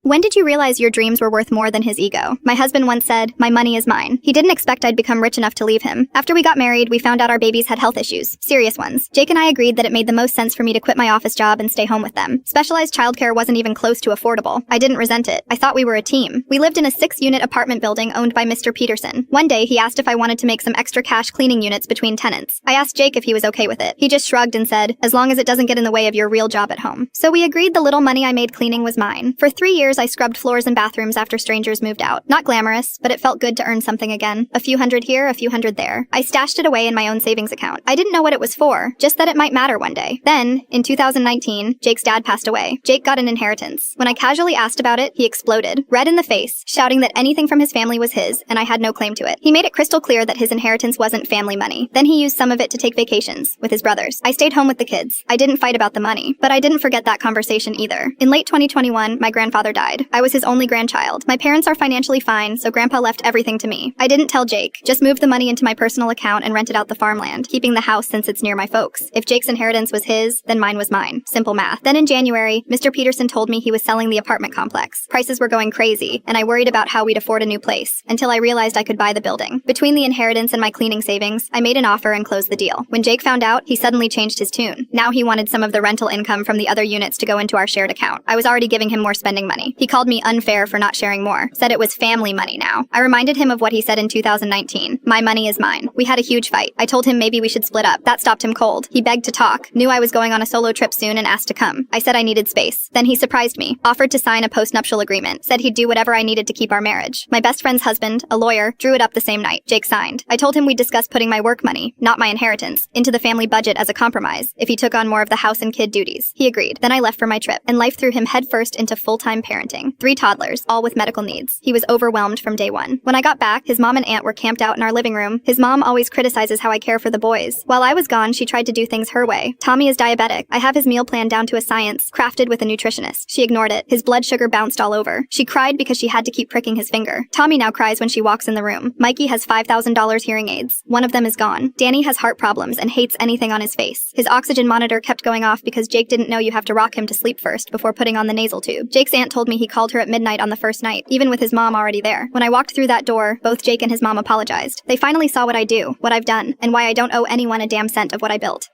When did you realize your dreams were worth more than his ego? My husband once said, "My money is mine." He didn't expect I'd become rich enough to leave him. After we got married, we found out our babies had health issues, serious ones. Jake and I agreed that it made the most sense for me to quit my office job and stay home with them. Specialized childcare wasn't even close to affordable. I didn't resent it. I thought we were a team. We lived in a 6-unit apartment building owned by Mr. Peterson. One day, he asked if I wanted to make some extra cash cleaning units between tenants. I asked Jake if he was okay with it. He just shrugged and said, "As long as it doesn't get in the way of your real job at home." So we agreed the little money I made cleaning was mine. For 3 years, I scrubbed floors and bathrooms after strangers moved out. Not glamorous, but it felt good to earn something again. A few hundred here, a few hundred there. I stashed it away in my own savings account. I didn't know what it was for, just that it might matter one day. Then, in 2019, Jake's dad passed away. Jake got an inheritance. When I casually asked about it, he exploded, red in the face, shouting that anything from his family was his, and I had no claim to it. He made it crystal clear that his inheritance wasn't family money. Then he used some of it to take vacations with his brothers. I stayed home with the kids. I didn't fight about the money, but I didn't forget that conversation either. In late 2021, my grandfather died. I was his only grandchild. My parents are financially fine, so Grandpa left everything to me. I didn't tell Jake, just moved the money into my personal account and rented out the farmland, keeping the house since it's near my folks. If Jake's inheritance was his, then mine was mine. Simple math. Then in January, Mr. Peterson told me he was selling the apartment complex. Prices were going crazy, and I worried about how we'd afford a new place, until I realized I could buy the building. Between the inheritance and my cleaning savings, I made an offer and closed the deal. When Jake found out, he suddenly changed his tune. Now he wanted some of the rental income from the other units to go into our shared account. I was already giving him more spending money. He called me unfair for not sharing more, said it was family money now. I reminded him of what he said in 2019. My money is mine. We had a huge fight. I told him maybe we should split up. That stopped him cold. He begged to talk, knew I was going on a solo trip soon and asked to come. I said I needed space. Then he surprised me, offered to sign a postnuptial agreement, said he'd do whatever I needed to keep our marriage. My best friend's husband, a lawyer, drew it up the same night. Jake signed. I told him we'd discuss putting my work money, not my inheritance, into the family budget as a compromise if he took on more of the house and kid duties. He agreed. Then I left for my trip, and life threw him headfirst into full-time parenting. 3 toddlers, all with medical needs. He was overwhelmed from day one. When I got back, his mom and aunt were camped out in our living room. His mom always criticizes how I care for the boys. While I was gone, she tried to do things her way. Tommy is diabetic. I have his meal plan down to a science, crafted with a nutritionist. She ignored it. His blood sugar bounced all over. She cried because she had to keep pricking his finger. Tommy now cries when she walks in the room. Mikey has $5,000 hearing aids. One of them is gone. Danny has heart problems and hates anything on his face. His oxygen monitor kept going off because Jake didn't know you have to rock him to sleep first before putting on the nasal tube. Jake's aunt told me he called her at midnight on the first night, even with his mom already there. When I walked through that door, both Jake and his mom apologized. They finally saw what I do, what I've done, and why I don't owe anyone a damn cent of what I built.